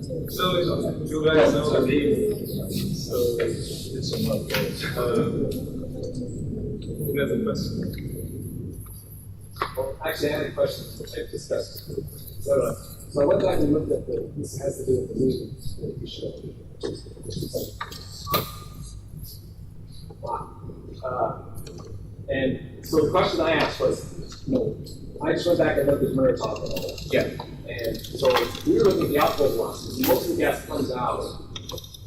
So you guys know the name. So it's a lot. Who has a question? Well, actually, I had a question which I've discussed. So one time we looked at this has to do with the movie that you showed. Wow. And so the question I asked was, I just went back and looked at Murtaugh and all that. Yeah. And so we were looking at the outflow velocity. Most of the gas comes out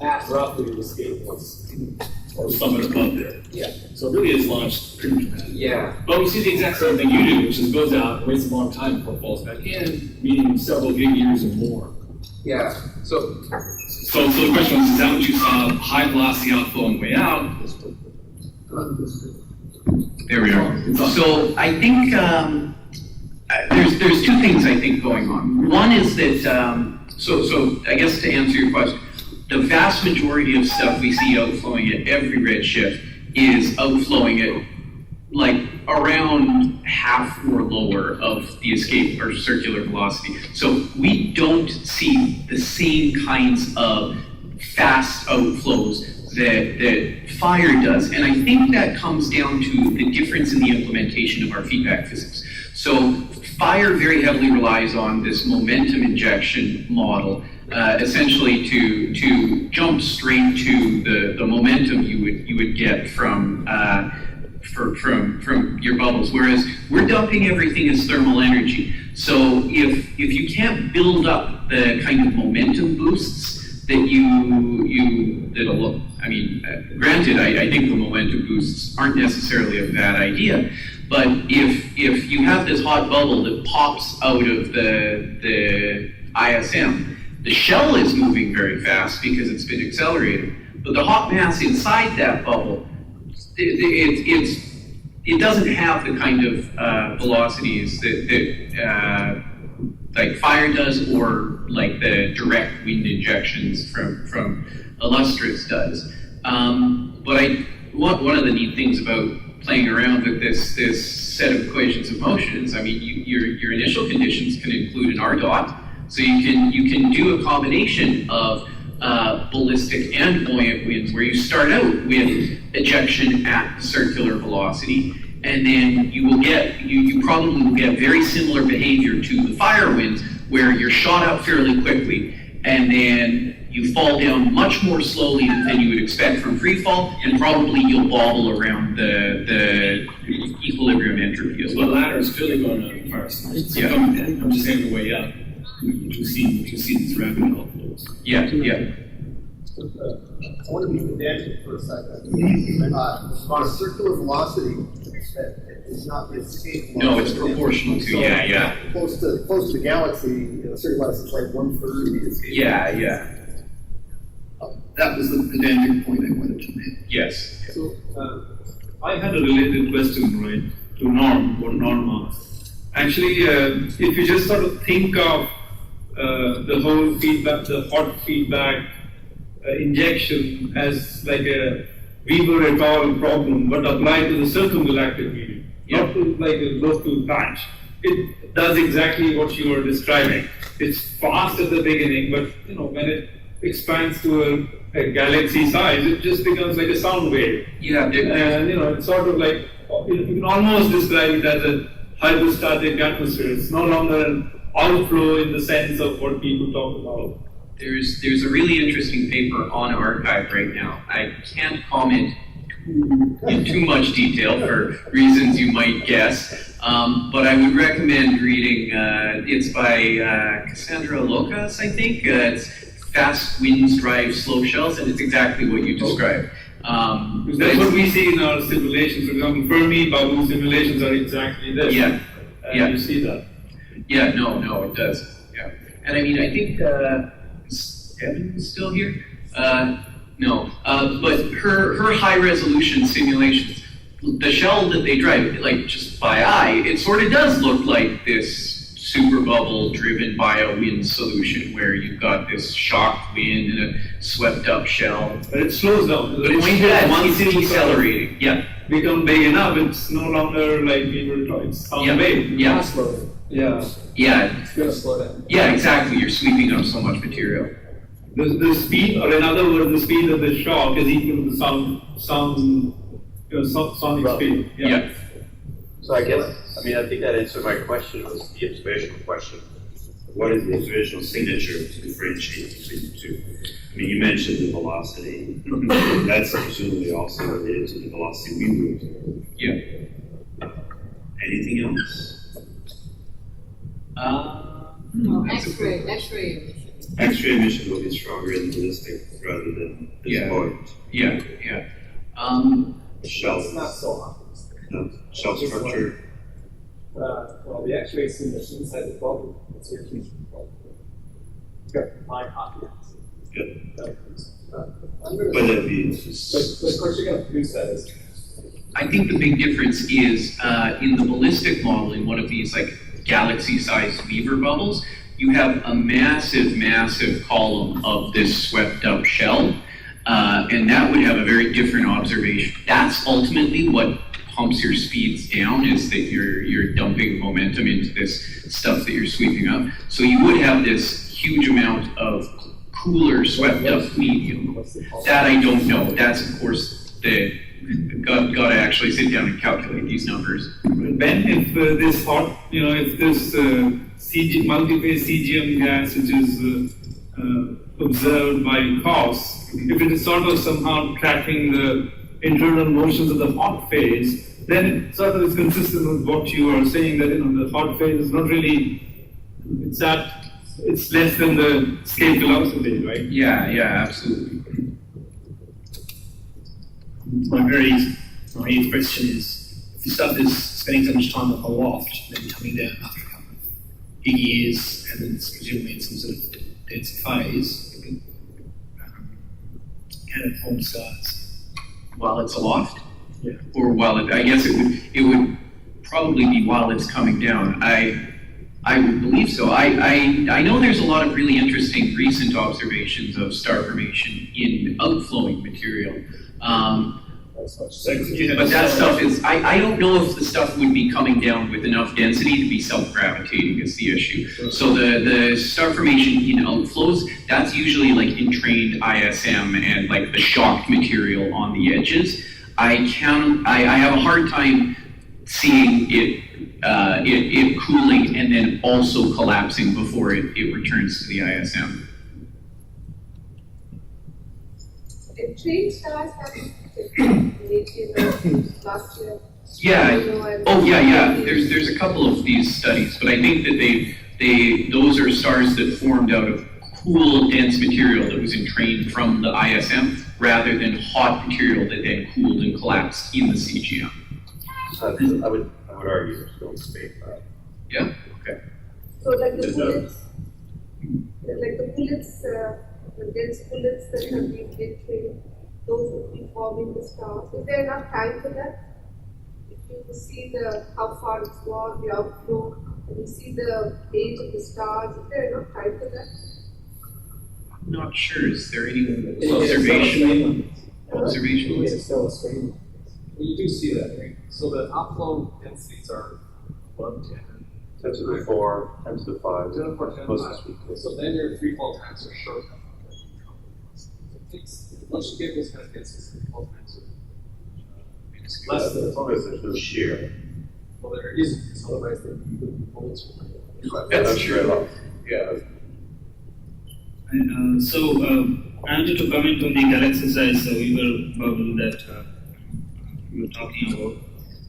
at roughly the escape velocity. Or somewhere above there. Yeah. So it really is launched pretty dramatically. Yeah. But we see the exact same thing you do, which is goes out, waits a long time before it falls back in, meaning several gig years or more. Yeah. So the question was, is that what you saw, high velocity outflow on the way out? There we are. So I think there's two things I think going on. One is that, so I guess to answer your question, the vast majority of stuff we see outflowing at every redshift is outflowing at like around half or lower of the escape or circular velocity. So we don't see the same kinds of fast outflows that fire does. And I think that comes down to the difference in the implementation of our feedback physics. So fire very heavily relies on this momentum injection model, essentially to jump straight to the momentum you would get from your bubbles, whereas we're dumping everything as thermal energy. So if you can't build up the kind of momentum boosts that granted, I think the momentum boosts aren't necessarily a bad idea, but if you have this hot bubble that pops out of the ISM, the shell is moving very fast because it's been accelerated, but the hot mass inside that bubble, it doesn't have the kind of velocities that like fire does, or like the direct wind injections from Illustrious does. But one of the neat things about playing around with this set of equations of motions, I mean, your initial conditions can include an R dot, so you can do a combination of ballistic and buoyant winds, where you start out with ejection at circular velocity, and then you probably will get very similar behavior to the fire winds, where you're shot out fairly quickly, and then you fall down much more slowly than you would expect from free fall, and probably you'll bobble around the equilibrium entropy as well. The latter is clearly going on the far side. Yeah. I'm just saying the way up. You see these rapid outflows. Yeah. I want to be pedantic for a second. On a circular velocity, it's not the escape velocity. No, it's proportional to, So, yeah. Close to the galaxy, circular velocity is like 1/3 of the escape. Yeah. That was the pedantic point I wanted to make. Yes. So I had a related question, right, to Norm, what Norm asked. Actually, if you just sort of think of the whole feedback, the hot feedback injection as like a Weber et al. Problem, but applied to the circumgalactic medium, not to like a local patch. It does exactly what you were describing. It's fast at the beginning, but when it expands to a galaxy size, it just becomes like a sound wave. Yeah. And it's sort of like, you can almost describe it as a hydrostatic atmosphere. It's no longer an outflow in the sense of what people talk about. There's a really interesting paper on arXiv right now. I can't comment in too much detail for reasons you might guess, but I would recommend reading. It's by Cassandra Locas, I think. It's Fast Winds Drive Slow Shells, and it's exactly what you described. That's what we see in our simulations. For example, Fermi bubble simulations are exactly this. Yeah. You see that. Yeah, no, it does. Yeah. And I mean, I think, is Evan still here? No. But her high resolution simulations, the shell that they drive, like just by eye, it sort of does look like this super bubble driven by a wind solution, where you've got this shocked wind and a swept up shell. But it slows down. But it's decelerating. Yeah. Become big enough, it's no longer like we were talking, sound wave. Yeah. slow. Yeah. Yeah. It's gonna slow down. Yeah, exactly. You're sweeping up so much material. the speed, or in other words, the speed of the shock is equal to the sonic speed. Yeah. So I guess, I mean, I think that answered my question, was the observational question. What is the observational signature to differentiate between the two? I mean, you mentioned the velocity. That's presumably also related to the velocity we would observe. Yeah. Anything else? No, X-ray emission. X-ray emission will be stronger in ballistic rather than this Yeah. point. Yeah. Yeah. Shell, It's not so obvious. no, shell structure. Well, the X-ray emission inside the bubble, it's a huge problem. You've got my copy. Good. But But that'd be of course, you're going to produce that as I think the big difference is in the ballistic model, in one of these like galaxy-sized Weaver bubbles, you have a massive, massive column of this swept-up shell, and that would have a very different observation. That's ultimately what pumps your speeds down, is that you're dumping momentum into this stuff that you're sweeping up. So you would have this huge amount of cooler swept-up medium. That I don't know. That's of course the got to actually sit down and calculate these numbers. Ben, if this hot, if this multi-phase CGM gas, which is observed by COS, if it is sort of somehow tracking the internal motions of the hot phase, then it sort of is consistent with what you are saying, that the hot phase is not really, it's less than the scale velocity, right? Yeah, absolutely. My eighth question is, if the stuff is spending so much time aloft, then coming down after a couple of big years, and then it's presumably in some sort of denser phase, can it form stars? While it's aloft? Yeah. Or I guess it would probably be while it's coming down. I would believe so. I know there's a lot of really interesting recent observations of star formation in outflowing material. But that stuff is, I don't know if the stuff would be coming down with enough density to be self-gravitating is the issue. So the star formation in outflows, that's usually like entrained ISM and like the shocked material on the edges. I have a hard time seeing it cooling and then also collapsing before it returns to the ISM. Train stars have last year. Yeah. Oh, yeah. There's a couple of these studies, but I think that those are stars that formed out of cool, dense material that was entrained from the ISM, rather than hot material that then cooled and collapsed in the CGM. I would argue it's still in space. Yeah. Okay. So like the bullets, the dense bullets that have been trained, those would be forming the stars. Is there enough time for that? If you see how far it's gone, the outflow, and you see the age of the stars, is there enough time for that? I'm not sure. Is there any observation? It's still a strain. You do see that, right? So the outflow densities are 1, 10, 10 to the 4, 10 to the 5. 10 to the 4, 10 to Closest 5. we can. So then your free-fall times are short. Once you get those kind of densities, free-fall times are less than As long as there's no shear. well, there isn't, because otherwise the bullets will Yeah, that's shear at all. Yeah. I wanted to comment on the galaxy-sized Weaver bubble that you were talking about.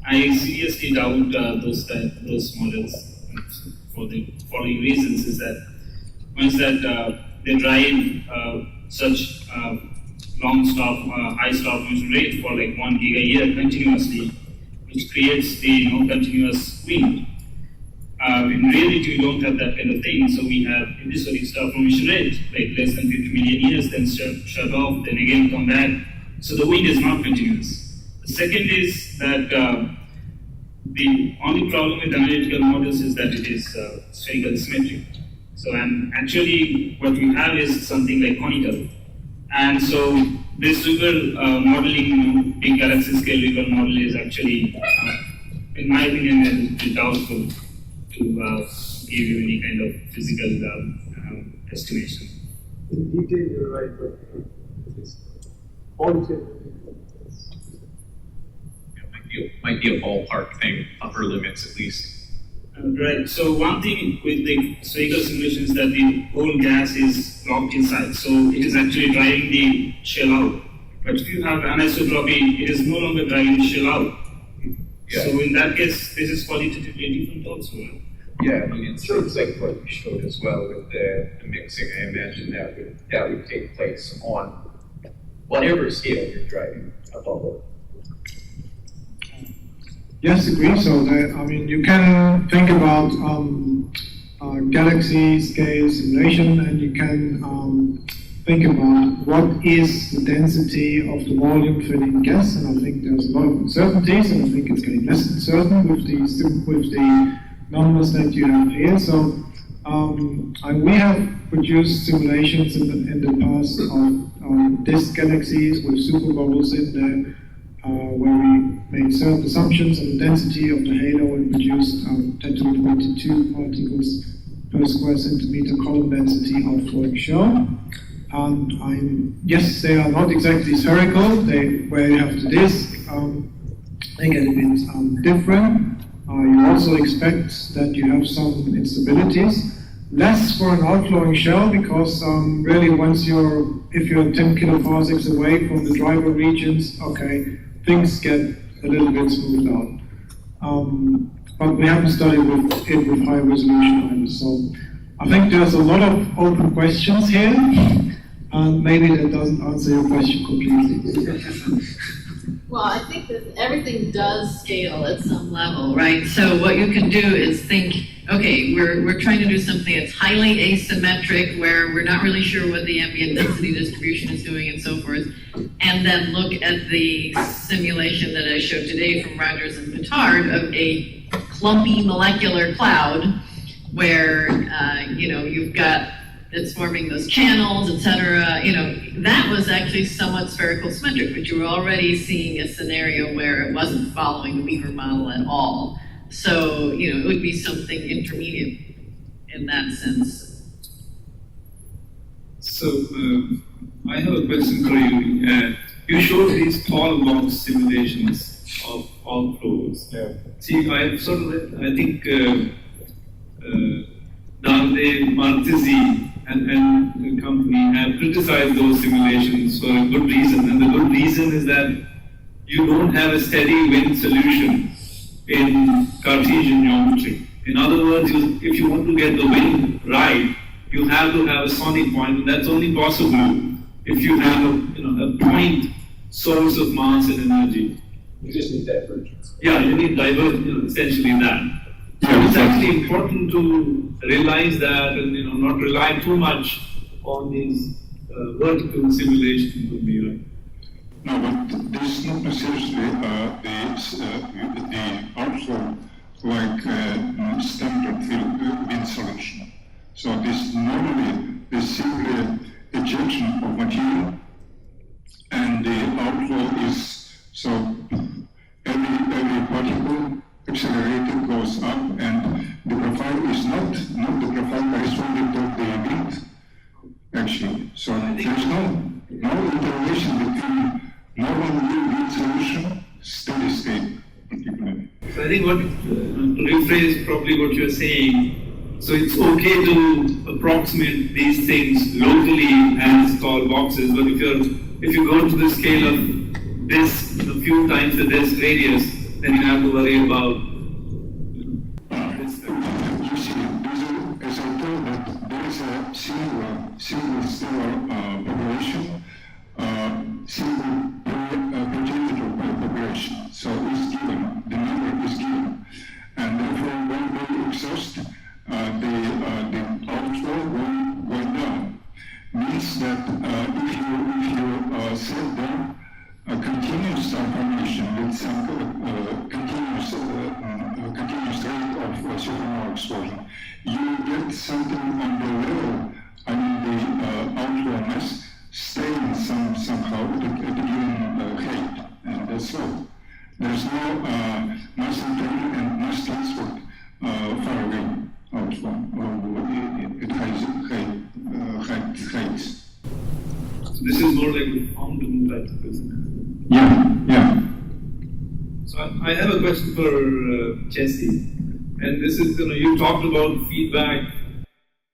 I seriously doubt those models for the following reasons: is that one is that they drive such long high star formation rate for like 1 gig a year continuously, which creates the continuous wind. In reality, we don't have that kind of thing, so we have episodic star formation rate, like less than 50 million years, then shut off, then again come back. So the wind is not continuous. The second is that the only problem with analytical models is that it is spherical symmetric. So, and actually what we have is something like conical. And so this Weaver modeling, big galaxy scale Weaver model is actually, in my opinion, a little doubtful to give you any kind of physical estimation. in detail, you're right, but it's qualitative. Might be a ballpark thing, upper limits at least. Right. So one thing with the spherical simulation is that the whole gas is locked inside, so it is actually driving the shell out. But if you have anisotropy, it is no longer driving the shell out. Yeah. So in that case, this is qualitatively different also. Yeah, I mean, it's like what you showed as well with the mixing. I imagine that would take place on whatever scale you're driving a bubble. Yes, agree. So, you can think about galaxy scale simulation, and you can think about what is the density of the volume filling gas. And I think there's a lot of uncertainties, and I think it's getting less uncertain with the numbers that you have here. So, and we have produced simulations in the past of disk galaxies with superbubbles in there. Where we made certain assumptions on the density of the halo and produced 10 to the 22 particles per square centimeter column density of flowing shell. And yes, they are not exactly spherical. Where you have the disk, they get a bit different. You also expect that you have some instabilities. Less for an outflowing shell because really if you're 10 kiloparsecs away from the driver regions, okay, things get a little bit smoothed out. But we haven't studied it with high resolution either. So I think there's a lot of open questions here, and maybe that doesn't answer your question completely. Well, I think that everything does scale at some level, right? So what you can do is think, okay, we're trying to do something that's highly asymmetric, where we're not really sure what the ambient density distribution is doing and so forth, and then look at the simulation that I showed today from Rogers and Pittard of a clumpy molecular cloud, where you've got it's forming those channels, etc. That was actually somewhat spherical symmetric, but you were already seeing a scenario where it wasn't following the Weaver model at all. So, it would be something intermediate in that sense. So, I have a question for you. You showed these tall box simulations of all flows. Yeah. See, I think Dante Martisi and the company have criticized those simulations for a good reason. And the good reason is that you don't have a steady wind solution in Cartesian geometry. In other words, if you want to get the wind right, you have to have a sonic point, and that's only possible if you have a point source of mass and energy. You just need divergence. Yeah, you need divergence, essentially that. So it's actually important to realize that and not rely too much on these vertical simulations would be right. No, but this is not necessarily the outflow like standard wind solution. So this normally is simply ejection of material, and the outflow is so every particle accelerated goes up, and the profile is not the profile corresponding to the wind actually. So there's no interrelation between normal wind solution, steady state particularly. So I think to rephrase probably what you're saying, so it's okay to approximate these things locally as tall boxes, but if you go to the scale of disk, a few times the disk radius, then you have to worry about this. You see, as I told that there is a single stellar population, single progenitor population. So it's given, the number is given, and therefore when we exhaust, the outflow will down. Means that if you set down a continuous formation with some continuous rate of supernova explosion, you get something on the level, the outflow mass staying somehow at a given height, and that's all. There's no mass entry and mass transport far away outflow at heights. So this is more like a fountain type of business. Yeah. So I have a question for Jesse, and this is, you talked about feedback,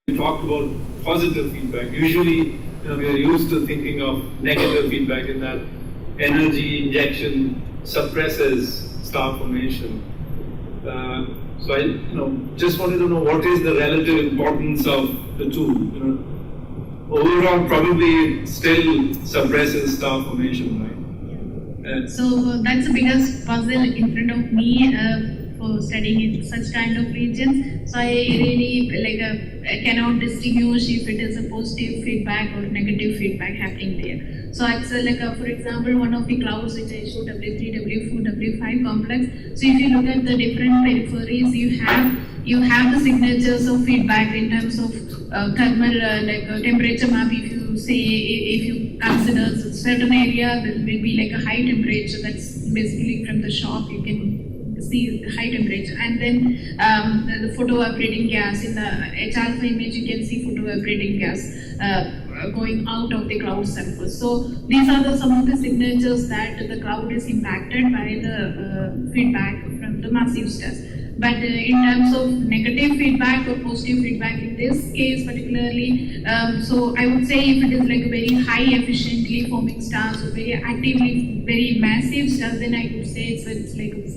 you talked about positive feedback. Usually, we are used to thinking of negative feedback in that energy injection suppresses star formation. So I, just wanted to know what is the relative importance of the two. Overall, probably it still suppresses star formation, right? So that's the biggest puzzle in front of me for studying in such kind of regions. So I really I cannot distinguish if it is a positive feedback or negative feedback happening there. So it's for example, one of the clouds which I showed, W3, W4, W5 complex. So if you look at the different peripheries, you have the signatures of feedback in terms of thermal temperature map. If you consider a certain area, there will be a high temperature. That's basically from the shop you can see the high temperature, and then the photo evaporating gas in the H-alpha image you can see photo evaporating gas going out of the cloud surface. So these are some of the signatures that the cloud is impacted by the feedback from the massive stars. But in terms of negative feedback or positive feedback in this case particularly, so I would say if it is a very high efficiently forming stars or very actively very massive stars, then I could say it's a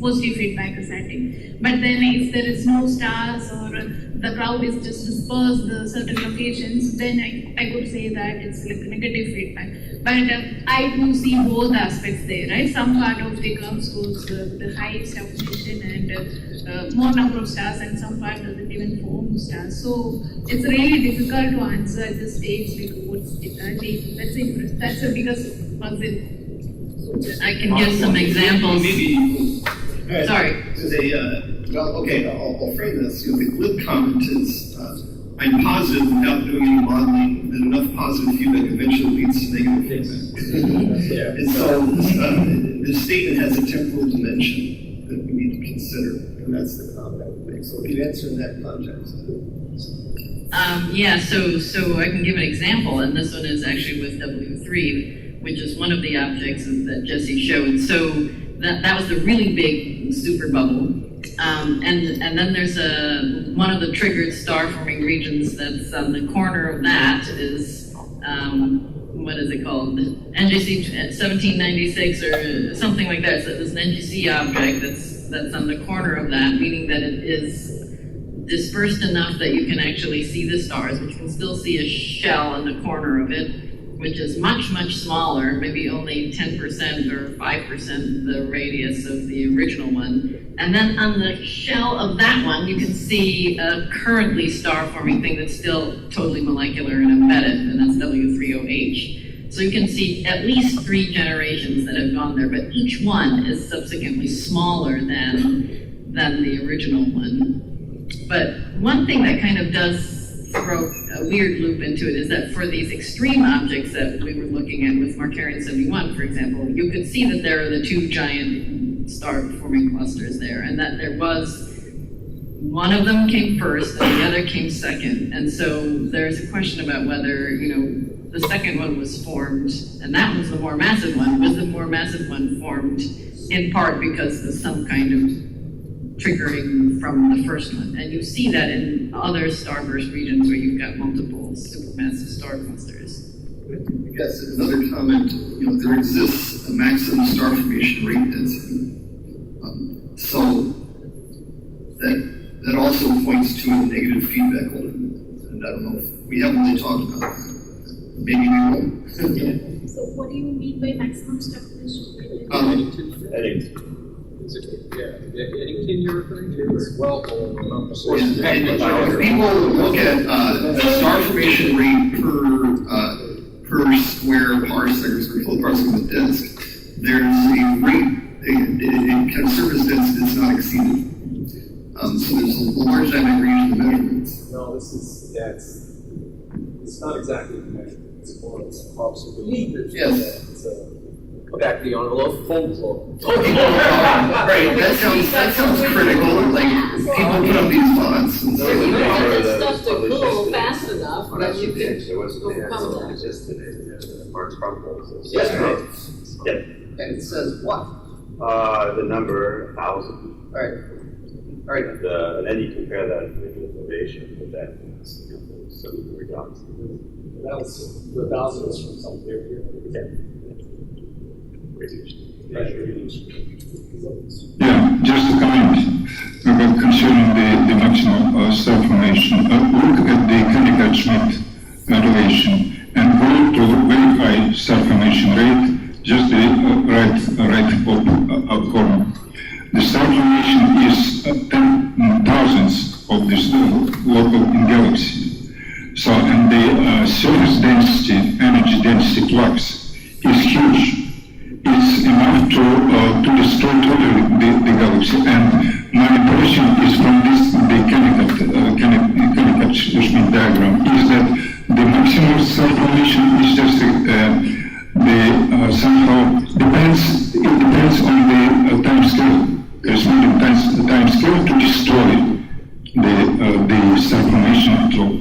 positive feedback is acting. But then if there is no stars or the cloud is just dispersed the certain locations, then I could say that it's negative feedback. But I do see both aspects there, right? Some part of the cloud goes the high star formation and more number of stars, and some part doesn't even form stars. So it's really difficult to answer at this stage, what's the that's the biggest puzzle. I can give some examples. Sorry. I'll frame this. The glib comment is, I'm positive without doing any modeling that enough positive feedback eventually leads to negative feedback. And so the statement has a temporal dimension that we need to consider, and that's the comment I would make. So if you answer in that context. So I can give an example, and this one is actually with W3, which is one of the objects that Jesse showed. So that was a really big super bubble. And then there's one of the triggered star forming regions that's on the corner of that is, what is it called? NGC 1796 or something like that. So there's an NGC object that's on the corner of that, meaning that it is dispersed enough that you can actually see the stars, but you can still see a shell in the corner of it, which is much, much smaller, maybe only 10% or 5% the radius of the original one. And then on the shell of that one, you can see a currently star-forming thing that's still totally molecular and embedded, and that's W30H. So you can see at least 3 generations that have gone there, but each one is subsequently smaller than the original one. But one thing that kind of does throw a weird loop into it is that for these extreme objects that we were looking at with Markarian 71, for example, you could see that there are the 2 giant star-forming clusters there, and that there was one of them came first and the other came second. And so there's a question about whether, the second one was formed, and that was the more massive one. Was the more massive one formed in part because of some kind of triggering from the first one? And you see that in other starburst regions where you've got multiple supermassive star clusters. Yes, another comment, there exists a maximum star formation rate density. So that also points to a negative feedback loop. And I don't know if we haven't really talked about that. Maybe we will. So what do you mean by maximum star formation rate? Anything you're referring to is well below. People look at the star formation rate per square parsec or kiloparsec of the disk. There's a rate, a kind of surface density that's not exceeded. So there's a large dynamic range of measurements. No, it's not exactly the measurement. It's more of an observation. Yes. Back the envelope, folklore. Right, that sounds critical. Like people put up these fonts and say you want that stuff to cool fast enough that you can overcome that. superparts particles. Yes, Yeah. And it says what? The number 1,000. All right. All right. And then you compare that with the innovation with that cellular galaxy. That was the 1,000 was from some theory here. Yeah, just a comment concerning the maximum self-formation. Look at the Kennegaard-Schmidt relation and go to very high self-formation rate, just the right up corner. The self-formation is 10,000s of this local in galaxy. So, and the surface density, energy density flux is huge. It's enough to destroy totally the galaxy. And my impression is from this, the Kennegaard-Schmidt diagram, is that the maximum self-formation is just somehow depends on the time scale, corresponding time scale to destroy the self-formation at all.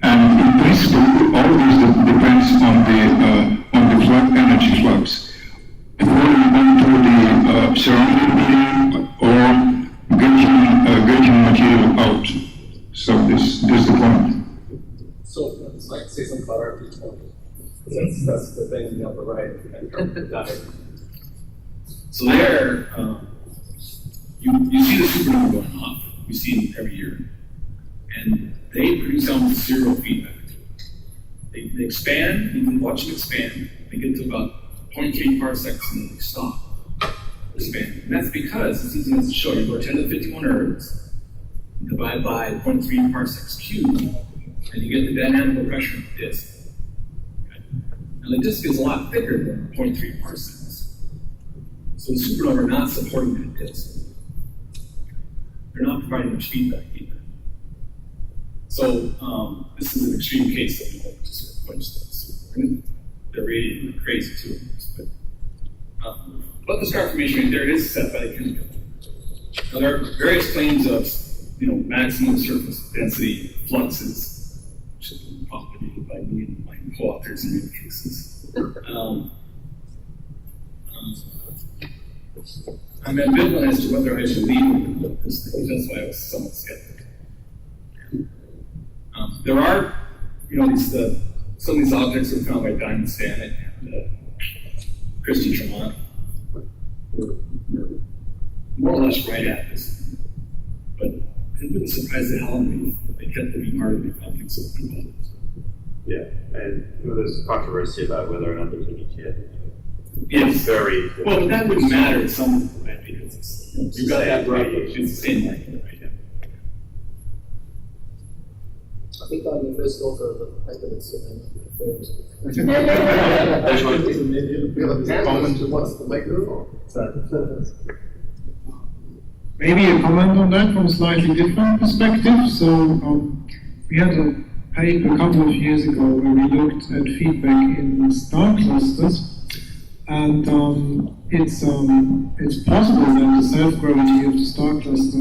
And in principle, all this depends on the energy flux. Before you go to the surrounding medium or getting material out. So this is the point. So I'd like to say something about our point. That's the thing in the upper right. So there, you see the supernova going off. We see them every year. And they produce almost zero feedback. They expand, you can watch them expand. They get to about 0.3 parsecs and then they stop expanding. And that's because, it's easy enough to show you, go 10 to the 51 ergs, divide by 0.3 parsecs cubed, and you get the dynamical pressure of the disk. Okay? And the disk is a lot thicker than 0.3 parsecs. So the supernova are not supporting that disk. They're not providing much feedback either. So this is an extreme case that we hope to sort of quench those. They're radiating like crazy too. But the star formation rate there is set by the Kennegaard. Now there are various claims of maximum surface density fluxes, which have been propagated by me and my co-authors in many cases. I'm ambivalent as to whether I should leave this thing. That's why I was somewhat skeptical. There are, some of these objects were found by Diamond Stanek and Christy Tremont were more or less right at this. But it wouldn't surprise the hell out of me if they kept to be part of the founding system. Yeah, and there's controversy about whether or not there's any kid. Yes. Very. Well, but that wouldn't matter at some point, right? Because you've got that right. It's the same light, right? I think on the first go for the fact that it's Maybe a comment on that from a slightly different perspective. So we had a paper a couple of years ago where we looked at feedback in star clusters, and it's possible that the self-gravity of the star cluster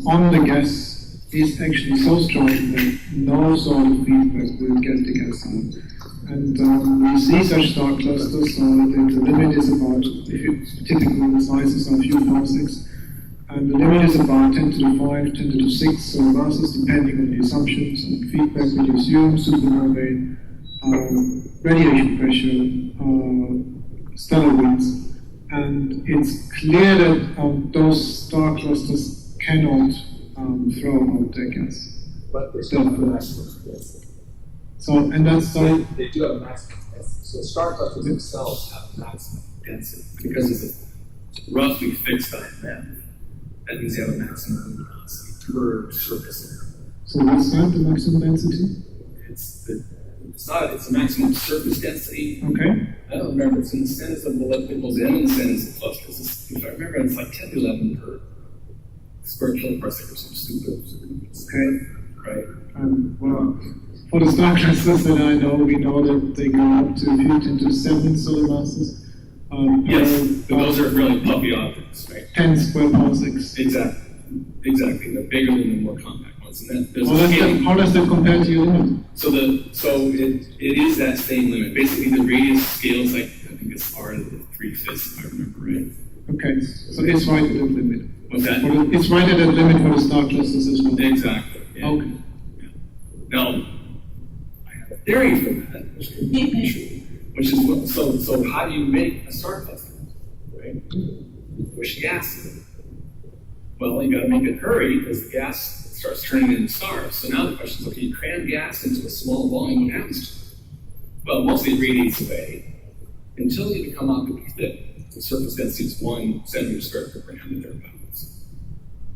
on the gas is actually so strong that no sort of feedback will get the gas out. And we see such star clusters, so the limit is about, typically the sizes are a few parsecs, and the limit is about 10 to the 5, 10 to the 6 solar masses, depending on the assumptions and feedback that you assume, supernovae, radiation pressure, stellar winds. And it's clear that those star clusters cannot throw out their gas. But they still have a maximum density. So, and that's they do have a maximum density. So star clusters themselves have maximum density because it's a roughly fixed IMF. That means you have a maximum luminosity per surface area. So what's that, the maximum density? It's a maximum surface density. Okay. I don't remember. It's in the centers of molecules and in the centers of clusters. If I remember, it's like 10 to 11 per square kiloparsec or some stupid. Okay. Right. Well, for the star clusters that I know, we know that they go up to 10 to 7 solar masses. Yes, those are really puffy objects, right? 10 square parsecs. Exactly. They're bigger than the more compact ones. points, and then there's a scaling. How does that compare to your limit? So it is that same limit. Basically, the radius scales like, I think it's r to the 3/5, if I remember right. Okay, so it's right at that limit. What's that? It's right at that limit for the star clusters as well. Exactly. Yeah. Okay. Yeah. Now, I have a theory for that, which is true. Which is so how do you make a star cluster? Right? You push gas in. Well, you got to make it hurry because the gas starts turning into stars. So now the question is, okay, you cram gas into a small volume, what happens to it? Well, mostly it radiates away until you become optically thick. The surface density is 1 centimeter squared per gram, and thereabouts.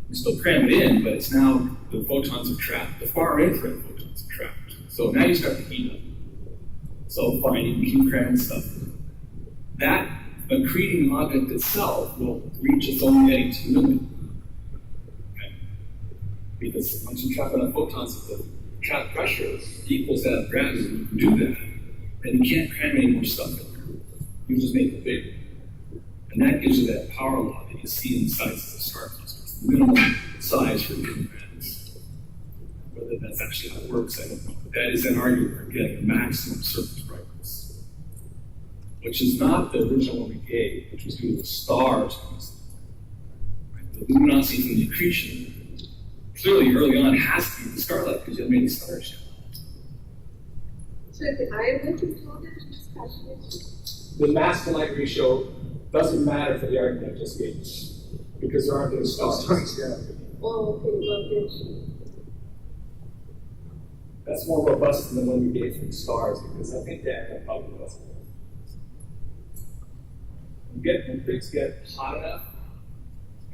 You still cram it in, but it's now the photons are trapped. The far infrared photons are trapped. So now you start to heat up. So fine, you can keep cramming stuff. That accreting object itself will reach its own Eddington limit. Okay? Because once you trap enough photons at the trap pressure equals that of gravity, you can do that, then you can't cram any more stuff in there. You just make it bigger. And that gives you that power law that you see in the sizes of star clusters. The minimum size for given bands. Whether that's actually how it works, I don't know. But that is an argument for getting a maximum surface brightness, which is not the original one we gave, which was due to the stars. Right? The luminosity from the accretion clearly early on has to be the starlight because you haven't made any stars yet. So the IMF included in this calculation? The mass to light ratio doesn't matter for the argument I just gave, because there aren't any stars. Oh, okay, got it. That's more robust than the one we gave for the stars, because I think that probably was. When things get hot enough.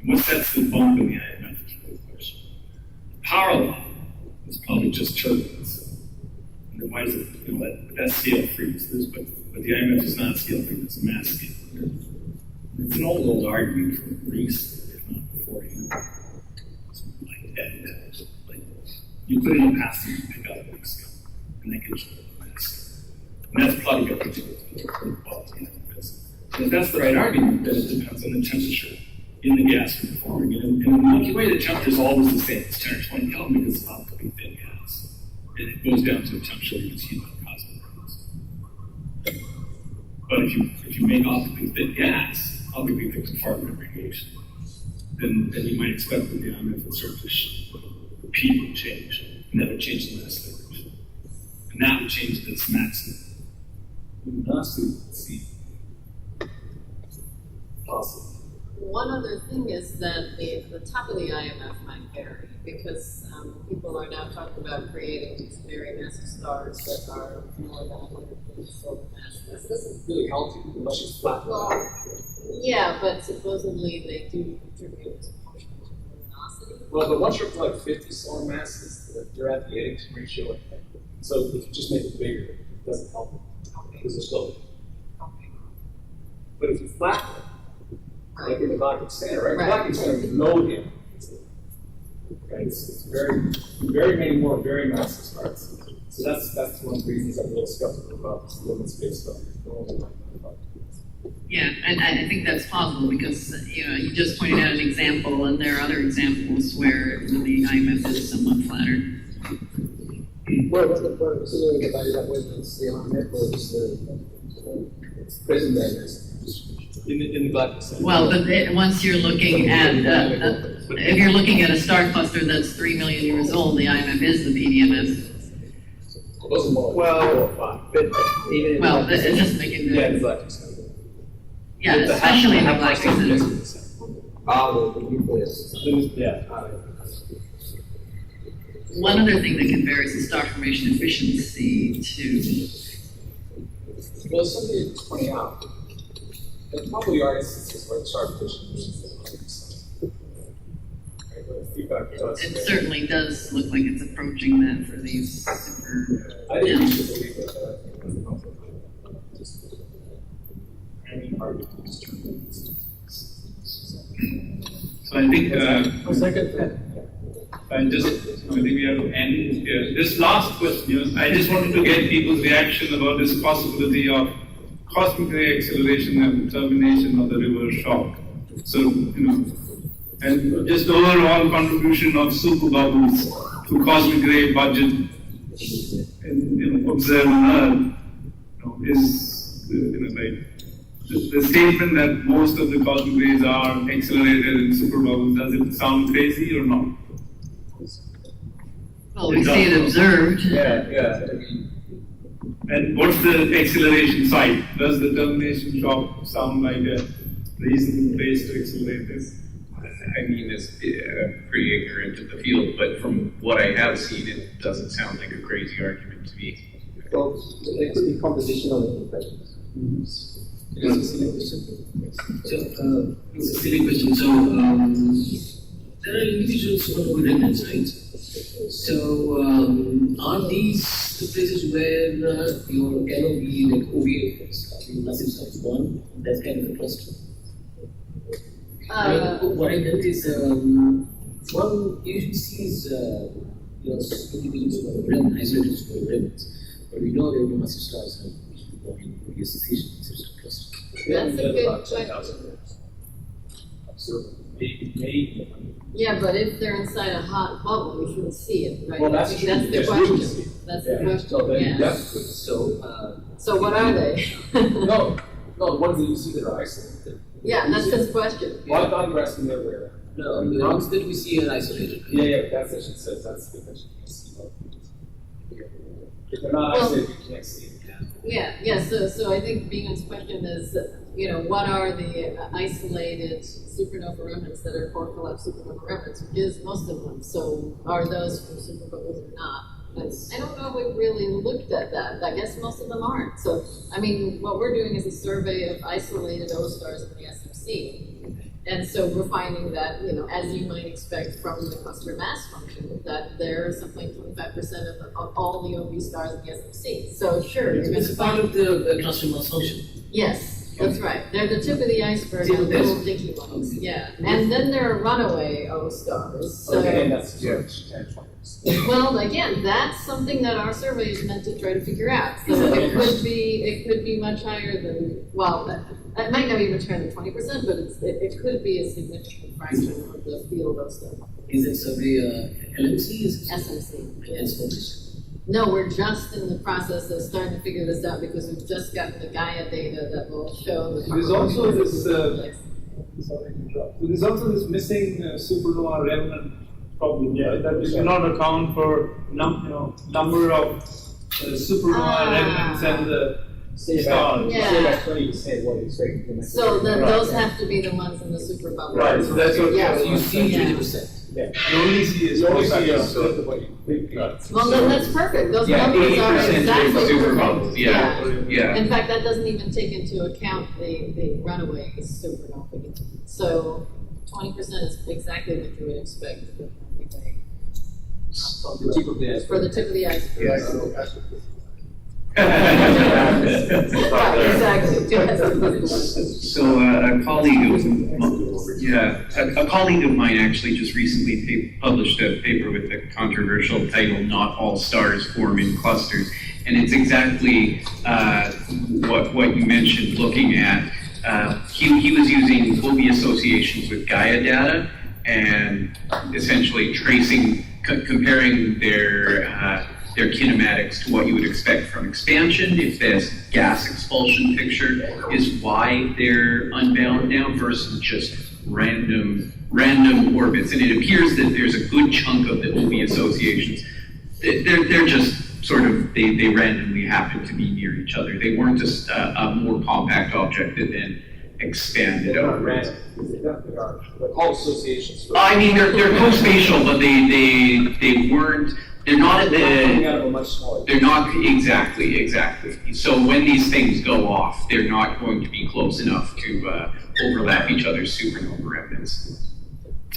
What sets the bump in the IMF is the question. Power law is probably just turbulence. And then why is it, that's scale free? But the IMF is not scale free, it's a mass scale. It's an old argument from Greece, if not before you. Something like that. Like, you put in a passive and pick out a big scale, and that gives you a mass scale. And that's probably got to do with the quality of the business. And if that's the right argument, then it depends on the temperature in the gas you're performing. And in the Milky Way, the temperature is always the same. It's 10 or 20 Kelvin because it's optically thin gas. And it goes down to a temperature where you can see the cosmic rays. But if you make optically thin gas, optically thin to far from radiation, then you might expect that the IMF will start to repeat and change. And that would change the mass vibration. And that would change this maximum luminosity see. Possible. One other thing is that the top of the IMF might vary because people are now talking about creating these very massive stars that are more than 100 solar mass. That doesn't really help you unless you flatten it out. Yeah, but supposedly they do contribute to luminosity. Well, but once you're up to like 50 solar masses, you're at the Eddington ratio. So if you just make it bigger, it doesn't help because it's still. But if you flatten it, like in the galactic center, right? The galactic center is no damage. Right? It's very many more very massive stars. So that's one of the reasons I'm a little skeptical about this limit space stuff. Yeah, and I think that's possible because you just pointed out an example, and there are other examples where the IMF is somewhat flatter. Well, what's the point? So we get back whether it's the IMF or it's the present day. In the galactic center. Well, but once you're looking at if you're looking at a star cluster that's 3 million years old, the IMF is the PDMS. Those are more like 4 or 5. But even well, it doesn't make it. Yeah, in the galactic center. Yeah, especially in the galactic center. The nucleus. Yeah. One other thing that can vary is the star formation efficiency too. Well, something to point out. There probably are instances where the star formation is 100%. It certainly does look like it's approaching that for these super. I didn't used to believe that. Any argument is true. So I think A second. I think we have to end here. This last question, I just wanted to get people's reaction about this possibility of cosmic ray acceleration and termination of the river shock. So, and just overall contribution of super bubbles to cosmic ray budget and observe on Earth, is like the statement that most of the cosmic rays are accelerated in superbubbles. Does it sound crazy or not? Well, we see it observed. Yeah. And what's the acceleration site? Does the termination shock sound like a reasonable place to accelerate this? I mean, it's pretty ignorant of the field, but from what I have seen, it doesn't sound like a crazy argument to me. Well, it could be compositional impressions. It's a silly question. So, it's a silly question. So, there are individuals who are remnants, right? So, are these the places where your LOB, like OVA, massive stuff is born? That kind of a cluster? What I meant is, one usually sees, individuals who are remnants, isolated who are remnants, but we know that the massive stars have usually born in OVA association cluster. That's a good question. So maybe. Yeah, but if they're inside a hot bubble, you shouldn't see it, right? Well, that's true. That's the Yes, question. you can see it. That's Yeah. the question. So then Yeah. that's good. So what are they? No, the ones that you see that are isolated. Yeah, that's his question. Well, I thought you were asking me where. No, the ones that we see are isolated. Yeah, that's what she says. That's the question. If they're not Well, isolated, you can't see it. Yeah. So I think Bingham's question is, what are the isolated supernova remnants that are core collapse supernova remnants? Which is most of them. So are those from superbubbles or not? I don't know if we really looked at that. I guess most of them aren't. So, I mean, what we're doing is a survey of isolated O stars in the SMC. And so we're finding that, as you might expect from the cluster mass function, that there's something 25% of all the OB stars in the SMC. So sure, you're going It's to part find. of the cluster mass function. Yes, that's right. They're the tip of the iceberg, Tip and of the little iceberg. dinky ones. Yeah. And then there are runaway O stars. So, Okay, that's good. well, again, that's something that our survey is meant to try to figure out. So it could be much higher than, well, it might not be much higher than 20%, but it could be a significant fraction of the field of stuff. Is it survey LMC? SMC. No, we're just in the process of starting to figure this out because we've just gotten the Gaia data that will show the. There's also this. There's also this missing supernova remnant problem, right? That we cannot account for number of supernova remnants and the stars. Yeah. Say that's 20% what you expect. So then those have to be the ones in the super bubble. Right, so that's what. Yeah. You see Yeah. 20%. Yeah. You only see is You only see a Well, then that's perfect. Those Yeah, numbers are 80% exactly super perfect. bubbles, yeah. In fact, that doesn't even take into account the runaway supernova. So 20% is exactly what you would expect for the tip of the iceberg. for the tip of the iceberg. Right, exactly. So a colleague of mine actually just recently published a paper with the controversial title "Not All Stars Form in Clusters," and it's exactly what you mentioned. Looking at he was using OB associations with Gaia data and essentially comparing their kinematics to what you would expect from expansion. If this gas expulsion picture is why they're unbound now versus just random orbits. And it appears that there's a good chunk of the OB associations. They're just sort of, they randomly happen to be near each other. They weren't just a more compact object that then expanded They're not outwards. random. They're called associations. I mean, they're co-spatial, but they weren't. They're not at Coming out the. of a much smaller. They're not exactly. So when these things go off, they're not going to be close enough to overlap each other's supernova remnants.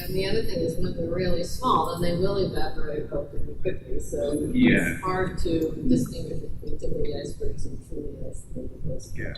And the other thing is when they're really small, then they will evaporate relatively quickly. So Yeah. it's hard to distinguish between tip of the icebergs and truly isolated. Yeah.